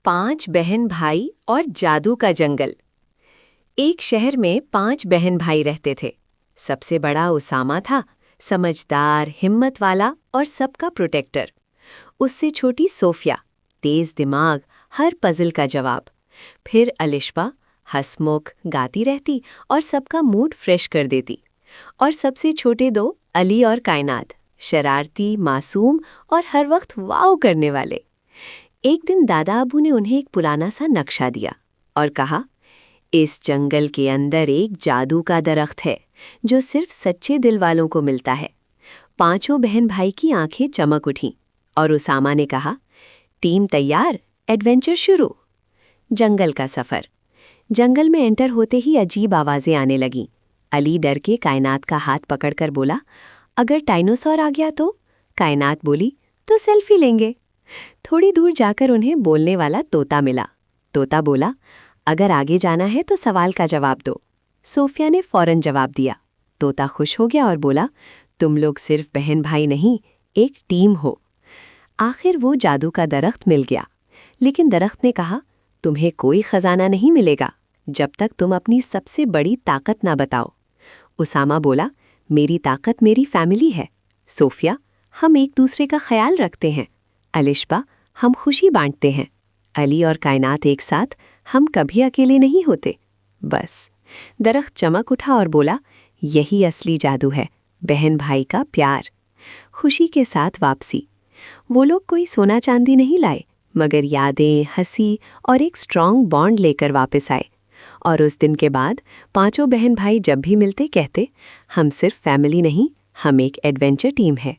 5 बहन भाई और जादू का जंगल। एक शहर में 5 बहन भाई रहते थे। सबसे बड़ा उसामा था, समझदार, हिम्मत वाला और सबका प्रोटेक्टर। उससे छोटी सोफिया, तेज दिमाग, हर पजल का जवाब। फिर अलिश्बा, हंसमुख, गाती रहती और सबका मूड फ्रेश कर देती। और सबसे छोटे 2 अली और कायनात, शरारती, मासूम और हर वक्त वाव करने वाले। एक दिन दादा अबू ने उन्हें एक पुराना सा नक्शा दिया और कहा, इस जंगल के अंदर एक जादू का दरख्त है जो सिर्फ सच्चे दिल वालों को मिलता है। 5 बहन भाई की आंखें चमक उठीं और उसामा ने कहा, टीम तैयार, एडवेंचर शुरू। जंगल का सफर। जंगल में एंटर होते ही अजीब आवाजें आने लगीं। अली डर के कायनात का हाथ पकड़कर बोला, अगर डायनासोर आ गया तो? कायनात बोली, तो सेल्फी लेंगे। थोड़ी दूर जाकर उन्हें बोलने वाला तोता मिला। तोता बोला, अगर आगे जाना है तो सवाल का जवाब दो। सोफिया ने फौरन जवाब दिया। तोता खुश हो गया और बोला, तुम लोग सिर्फ बहन भाई नहीं, एक टीम हो। आखिर वो जादू का दरख्त मिल गया, लेकिन दरख्त ने कहा, तुम्हें कोई खजाना नहीं मिलेगा जब तक तुम अपनी सबसे बड़ी ताकत ना बताओ। उसामा बोला, मेरी ताकत मेरी फैमिली है। सोफिया, हम एक दूसरे का ख्याल रखते हैं। अलिश्बा, हम खुशी बांटते हैं। अली और कायनात एक साथ, हम कभी अकेले नहीं होते। बस दरख्त चमक उठा और बोला, यही असली जादू है, बहन भाई का प्यार। खुशी के साथ वापसी। वो लोग कोई सोना चांदी नहीं लाए, मगर यादें, हंसी और एक स्ट्रॉन्ग बॉन्ड लेकर वापस आए। और उस दिन के बाद 5 बहन भाई जब भी मिलते कहते, हम सिर्फ फैमिली नहीं, हम एक एडवेंचर टीम है।